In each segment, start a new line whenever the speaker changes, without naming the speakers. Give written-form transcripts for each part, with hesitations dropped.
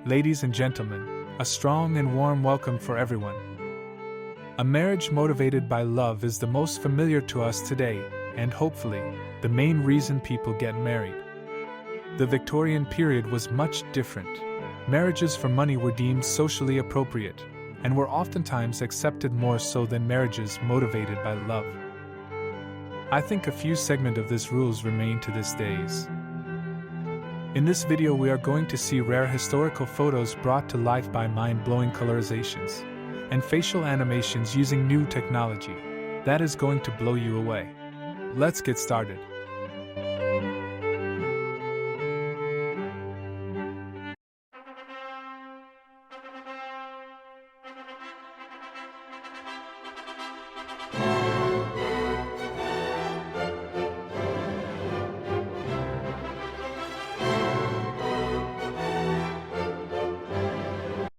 Ladies and gentlemen, a strong and warm welcome for everyone. A marriage motivated by love is the most familiar to us today, and hopefully, the main reason people get married. The Victorian period was much different. Marriages for money were deemed socially appropriate, and were oftentimes accepted more so than marriages motivated by love. I think a few segments of this rules remain to this days. In this video we are going to see rare historical photos brought to life by mind-blowing colorizations and facial animations using new technology that is going to blow you away. Let's get started.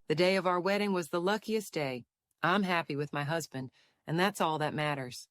The day of our wedding was the luckiest day. I'm happy with my husband, and that's all that matters.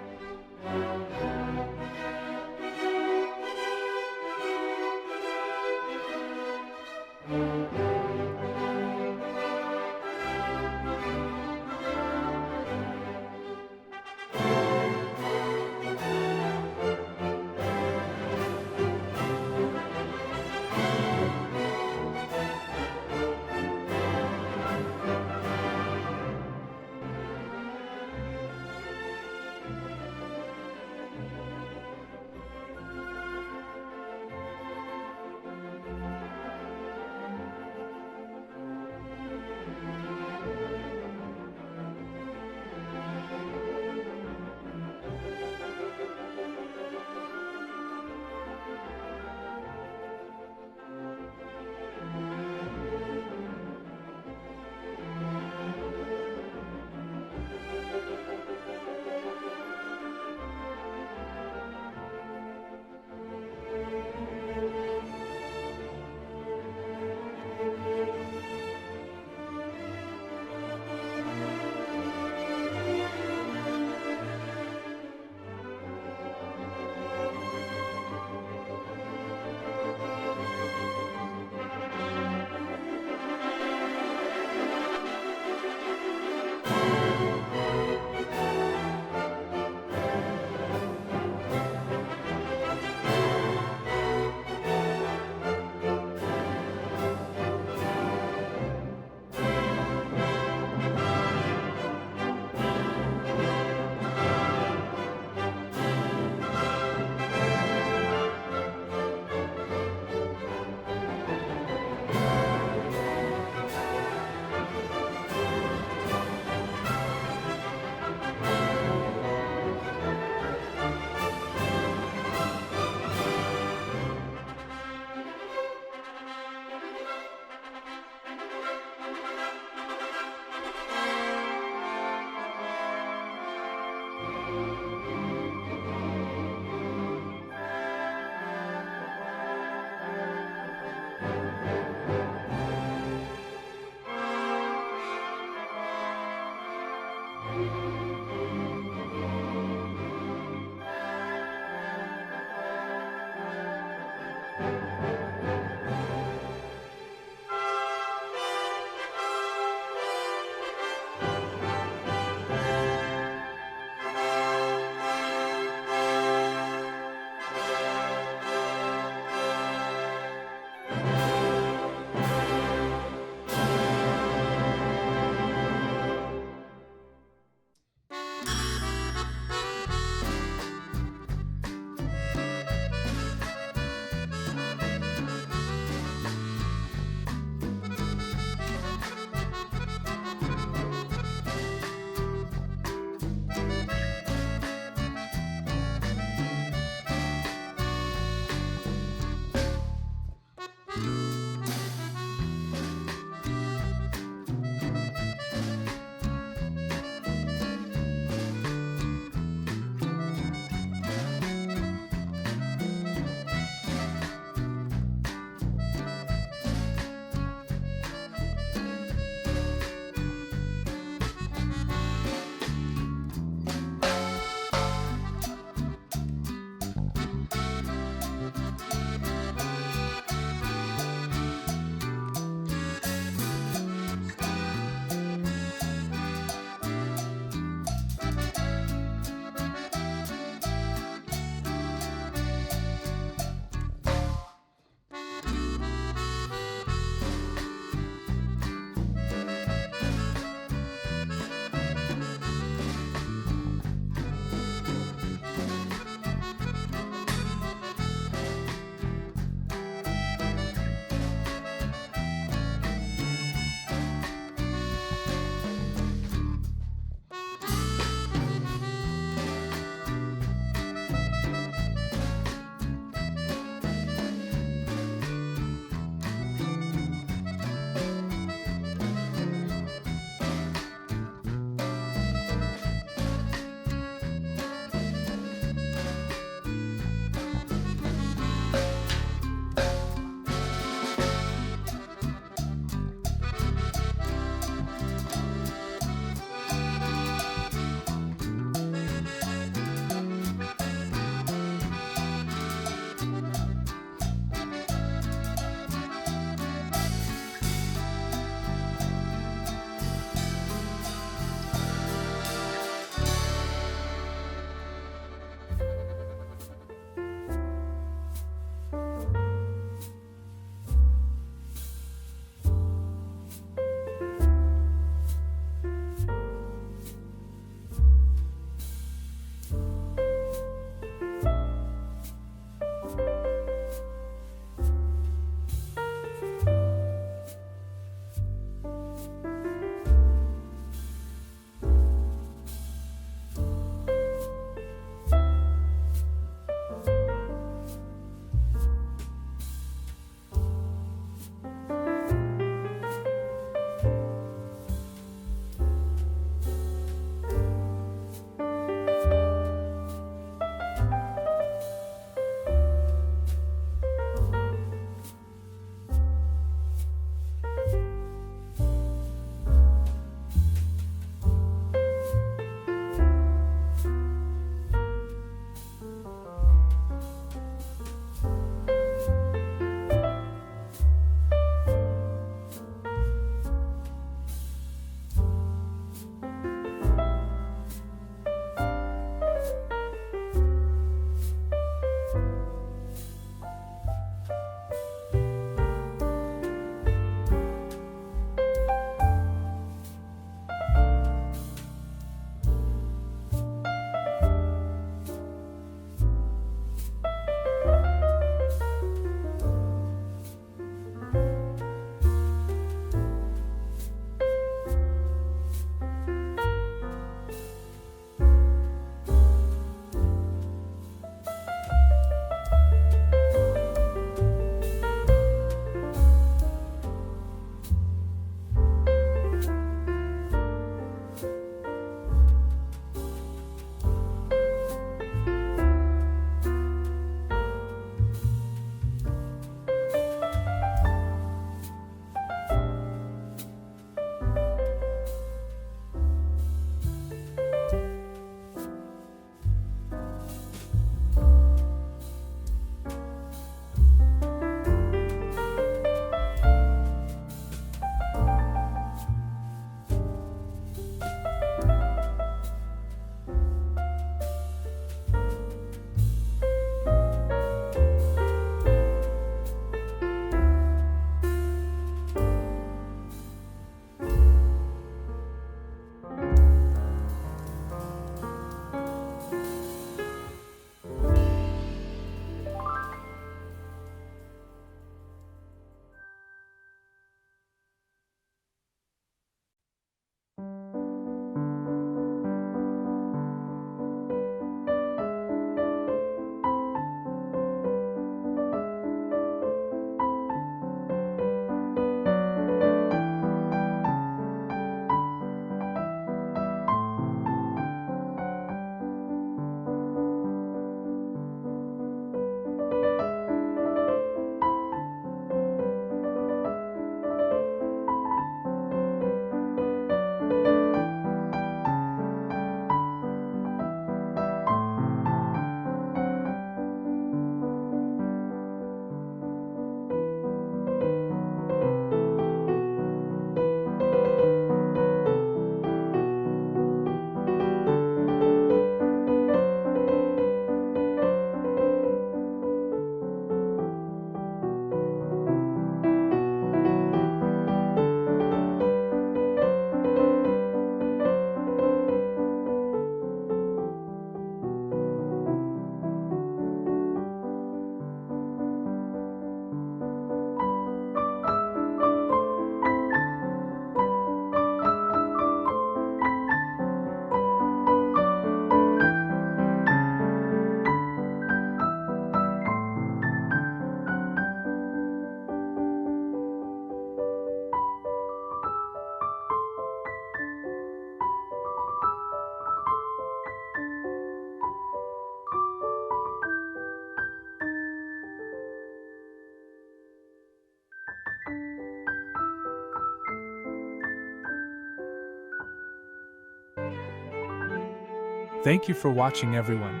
Thank you for watching, everyone.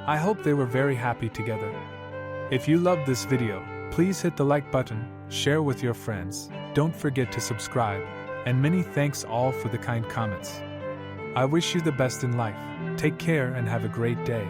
I hope they were very happy together. If you loved this video, please hit the like button, share with your friends, don't forget to subscribe, and many thanks all for the kind comments. I wish you the best in life. Take care and have a great day.